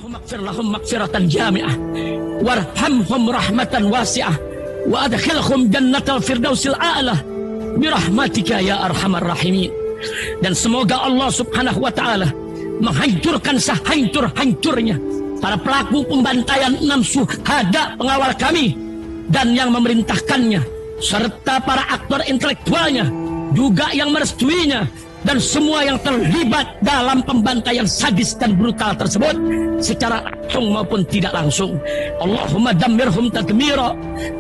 Allahumma ighfir lahum maghfiratan jami'ah warhamhum rahmatan wasi'ah wa adkhilhum jannatal firdausil a'la birahmatika ya arhamar rahimin. Dan semoga Allah Subhanahu wa taala menghancurkan sehancur-hancurnya para pelaku pembantaian 6 syuhada pengawal kami dan yang memerintahkannya, serta para aktor intelektualnya juga yang merestuinya, dan semua yang terlibat dalam pembantaian sadis dan brutal tersebut secara langsung maupun tidak langsung. Allahumma dammirhum tadmira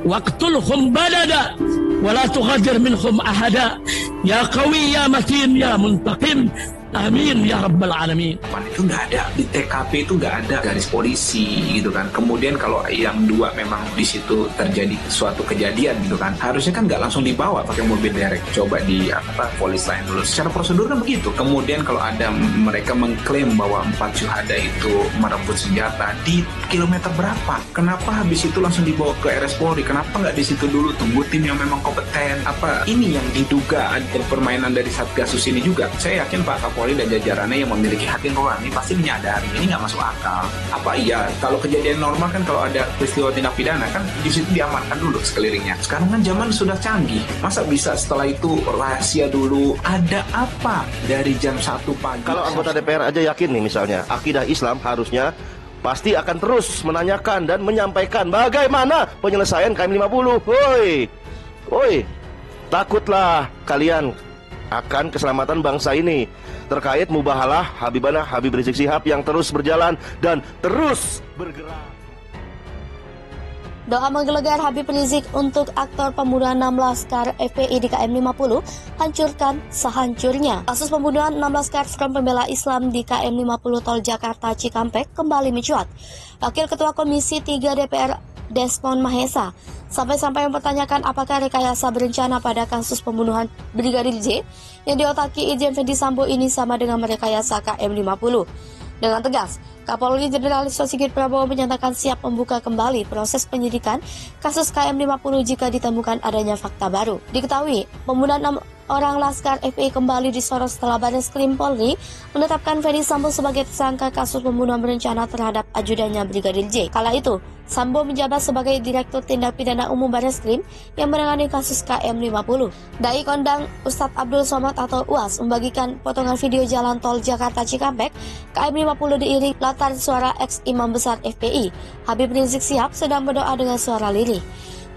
waqtulhum badada wa la tughadir minhum ahada ya qawi ya matin ya muntaqim. Amin ya rabbal alamin. Itu nggak ada di TKP, itu nggak ada garis polisi gitu kan. Kemudian kalau yang dua memang di situ terjadi suatu kejadian gitu kan, harusnya kan nggak langsung dibawa pakai mobil derek, coba di polis lain dulu. Secara prosedur kan begitu. Kemudian kalau ada mereka mengklaim bahwa 4 syuhada itu merebut senjata di kilometer berapa, kenapa habis itu langsung dibawa ke RS Polri? Kenapa nggak di situ dulu tunggu tim yang memang kompeten? Apa ini yang diduga ada permainan dari Satgasus ini juga? Saya yakin Pak Kapolri dan jajarannya yang memiliki hati nurani pasti menyadari ini nggak masuk akal. Apa iya kalau kejadian normal kan, kalau ada peristiwa tindak pidana kan di situ diamankan dulu sekelilingnya. Sekarang kan zaman sudah canggih, masa bisa setelah itu rahasia dulu? Ada apa dari jam 1 pagi? Kalau anggota DPR aja yakin nih, misalnya akidah Islam harusnya pasti akan terus menanyakan dan menyampaikan bagaimana penyelesaian KM50. Woi, takutlah kalian akan keselamatan bangsa ini terkait mubahalah Habib Rizik Syihab yang terus berjalan dan terus bergerak. Doa menggelegar Habib Rizik untuk aktor pembunuhan 6 laskar FPI di KM50 hancurkan sehancurnya. Kasus pembunuhan 6 laskar Front Pembela Islam di KM50 Tol Jakarta Cikampek kembali mencuat. Wakil Ketua Komisi 3 DPR Desmond Mahesa sampai-sampai mempertanyakan apakah rekayasa berencana pada kasus pembunuhan Brigadir J yang diotaki Irjen Ferdy Sambo ini sama dengan merekayasa KM50. Dengan tegas, Kapolri Jenderal Listio Sigit Prabowo menyatakan siap membuka kembali proses penyidikan kasus KM50 jika ditemukan adanya fakta baru. Diketahui, pembunuhan 6 orang laskar FPI kembali disorot setelah Barreskrim Polri menetapkan Ferdy Sambo sebagai tersangka kasus pembunuhan berencana terhadap ajudannya Brigadir J. Kala itu, Sambo menjabat sebagai Direktur Tindak Pidana Umum Barreskrim yang menangani kasus KM50. Dai Kondang Ustadz Abdul Somad atau UAS membagikan potongan video jalan tol Jakarta Cikampek KM50 diiring latar suara ex-imam besar FPI, Habib Rizik Syihab sedang berdoa dengan suara lirih.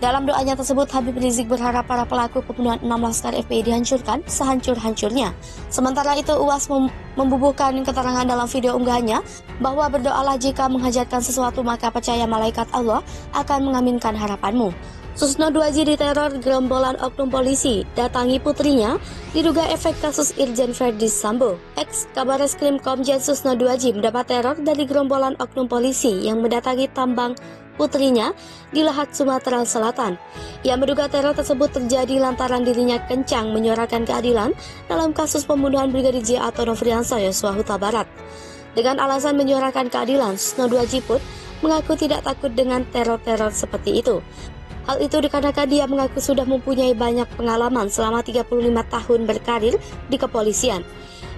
Dalam doanya tersebut, Habib Rizik berharap para pelaku pembunuhan 6 laskar FPI dihancurkan sehancur-hancurnya. Sementara itu, UAS membubuhkan keterangan dalam video unggahannya bahwa berdoalah jika menghajatkan sesuatu maka percaya malaikat Allah akan mengaminkan harapanmu. Susno 2J diteror gerombolan oknum polisi, datangi putrinya, diduga efek kasus Irjen Ferdy Sambo. Ex-Kabareskrim Komjen Susno 2J mendapat teror dari gerombolan oknum polisi yang mendatangi tambang putrinya di Lahat, Sumatera Selatan. Ia menduga teror tersebut terjadi lantaran dirinya kencang menyuarakan keadilan dalam kasus pembunuhan Brigadir J atau Nofriansah Yosua Huta Barat. Dengan alasan menyuarakan keadilan, Susno 2J pun mengaku tidak takut dengan teror-teror seperti itu. Hal itu dikarenakan dia mengaku sudah mempunyai banyak pengalaman selama 35 tahun berkarir di kepolisian.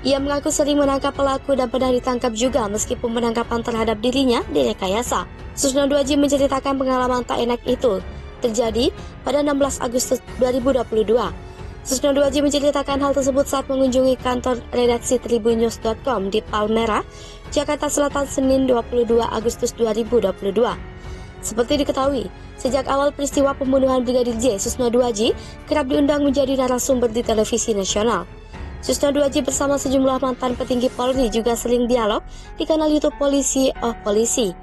Ia mengaku sering menangkap pelaku dan pernah ditangkap juga meskipun penangkapan terhadap dirinya direkayasa. Susno 2J menceritakan pengalaman tak enak itu terjadi pada 16 Agustus 2022. Susno 2J menceritakan hal tersebut saat mengunjungi kantor redaksi tribunnews.com di Palmerah, Jakarta Selatan Senin 22 Agustus 2022. Seperti diketahui, sejak awal peristiwa pembunuhan Brigadir J, Susno 2J kerap diundang menjadi narasumber di televisi nasional. Susno 2J bersama sejumlah mantan petinggi Polri juga sering dialog di kanal YouTube Polisi Oh Polisi.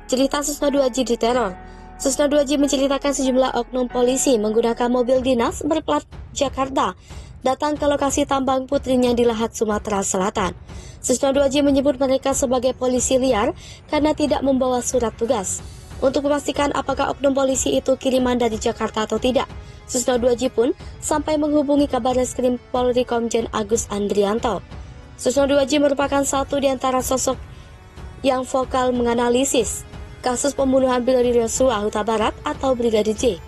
Cerita Susno 2J diteror. Susno 2J menceritakan sejumlah oknum polisi menggunakan mobil dinas berplat Jakarta datang ke lokasi tambang putrinya di Lahat, Sumatera Selatan. Susno 2J menyebut mereka sebagai polisi liar karena tidak membawa surat tugas. Untuk memastikan apakah oknum polisi itu kiriman dari Jakarta atau tidak, Susno 2J pun sampai menghubungi Kabarreskrim Polri Komjen Agus Andrianto. Susno 2J merupakan satu di antara sosok yang vokal menganalisis kasus pembunuhan Brigadir Yosua Huta Barat atau Brigadir J.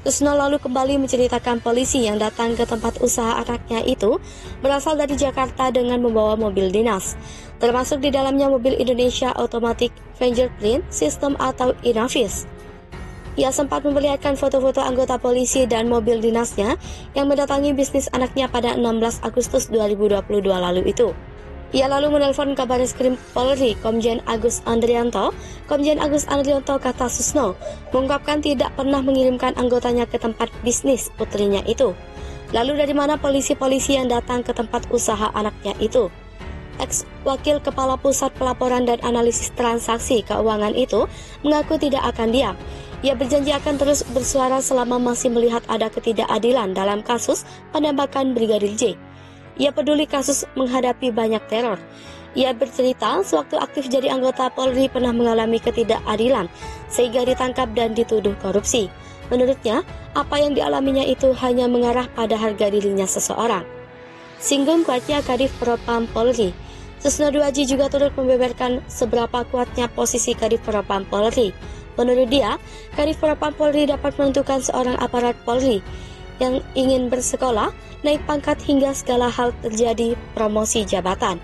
Susno lalu kembali menceritakan polisi yang datang ke tempat usaha anaknya itu berasal dari Jakarta dengan membawa mobil dinas, termasuk di dalamnya mobil Indonesia Automatic Fingerprint System atau INAVIS. Ia sempat memperlihatkan foto-foto anggota polisi dan mobil dinasnya yang mendatangi bisnis anaknya pada 16 Agustus 2022 lalu itu. Ia lalu menelpon Kabareskrim Polri Komjen Agus Andrianto. Komjen Agus Andrianto, kata Susno, mengungkapkan tidak pernah mengirimkan anggotanya ke tempat bisnis putrinya itu. Lalu dari mana polisi-polisi yang datang ke tempat usaha anaknya itu? Ex-wakil Kepala Pusat Pelaporan dan Analisis Transaksi Keuangan itu mengaku tidak akan diam. Ia berjanji akan terus bersuara selama masih melihat ada ketidakadilan dalam kasus penembakan Brigadir J. Ia peduli kasus menghadapi banyak teror. Ia bercerita sewaktu aktif jadi anggota Polri pernah mengalami ketidakadilan sehingga ditangkap dan dituduh korupsi. Menurutnya, apa yang dialaminya itu hanya mengarah pada harga dirinya seseorang. Singgung kuatnya Kadif Propam Polri. Susno Duaji juga turut membeberkan seberapa kuatnya posisi Kadif Propam Polri. Menurut dia, Kadif Propam Polri dapat menentukan seorang aparat Polri yang ingin bersekolah, naik pangkat hingga segala hal terjadi promosi jabatan.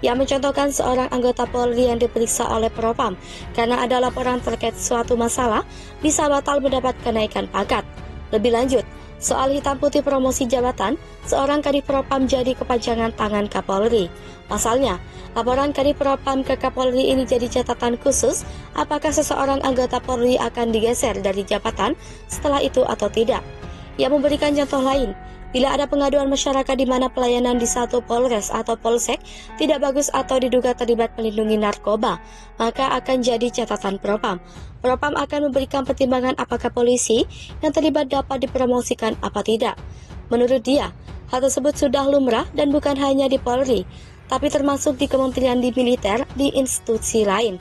Ia mencontohkan seorang anggota Polri yang diperiksa oleh Propam karena ada laporan terkait suatu masalah bisa batal mendapat kenaikan pangkat. Lebih lanjut, soal hitam putih promosi jabatan, seorang Kadif Propam jadi kepanjangan tangan Kapolri. Pasalnya, laporan Kadif Propam ke Kapolri ini jadi catatan khusus apakah seseorang anggota Polri akan digeser dari jabatan setelah itu atau tidak. Ia memberikan contoh lain, bila ada pengaduan masyarakat di mana pelayanan di satu Polres atau Polsek tidak bagus atau diduga terlibat melindungi narkoba, maka akan jadi catatan Propam. Propam akan memberikan pertimbangan apakah polisi yang terlibat dapat dipromosikan apa tidak. Menurut dia, hal tersebut sudah lumrah dan bukan hanya di Polri, tapi termasuk di kementerian, di militer, di institusi lain.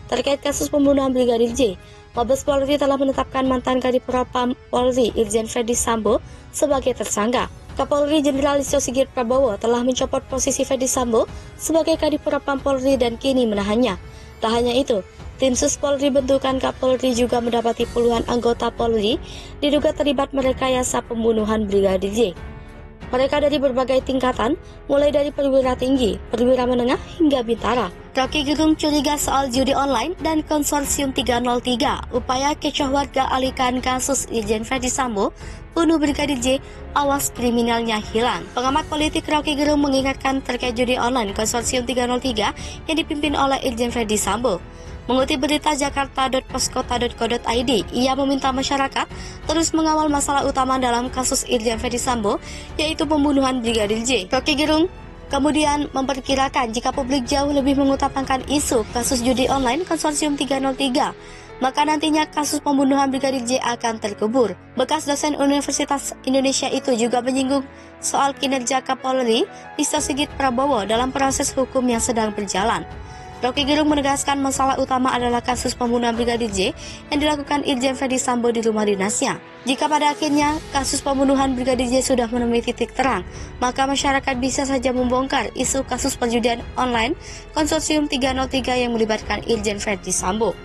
Terkait kasus pembunuhan Brigadir J, Mabes Polri telah menetapkan mantan Kadif Propam Polri Irjen Ferdy Sambo sebagai tersangka. Kapolri Jenderal Listio Sigit Prabowo telah mencopot posisi Ferdy Sambo sebagai Kadif Propam Polri dan kini menahannya. Tak hanya itu, tim Sus Polri bentukan Kapolri juga mendapati puluhan anggota Polri diduga terlibat merekayasa pembunuhan Brigadir J. Mereka dari berbagai tingkatan, mulai dari perwira tinggi, perwira menengah, hingga bintara. Rocky Gerung curiga soal judi online dan konsorsium 303. Upaya kecoh warga alihkan kasus Irjen Ferdy Sambo, bunuh Brigadir J, awas kriminalnya hilang. Pengamat politik Rocky Gerung mengingatkan terkait judi online konsorsium 303 yang dipimpin oleh Irjen Ferdy Sambo. Mengutip berita jakarta.poskota.co.id, ia meminta masyarakat terus mengawal masalah utama dalam kasus Irjen Ferdy Sambo, yaitu pembunuhan Brigadir J. Rocky Gerung kemudian memperkirakan jika publik jauh lebih mengutamakan isu kasus judi online konsorsium 303, maka nantinya kasus pembunuhan Brigadir J akan terkubur. Bekas dosen Universitas Indonesia itu juga menyinggung soal kinerja Kapolri Listio Sigit Prabowo dalam proses hukum yang sedang berjalan. Rocky Gerung menegaskan masalah utama adalah kasus pembunuhan Brigadir J yang dilakukan Irjen Ferdy Sambo di rumah dinasnya. Jika pada akhirnya kasus pembunuhan Brigadir J sudah menemui titik terang, maka masyarakat bisa saja membongkar isu kasus perjudian online konsorsium 303 yang melibatkan Irjen Ferdy Sambo.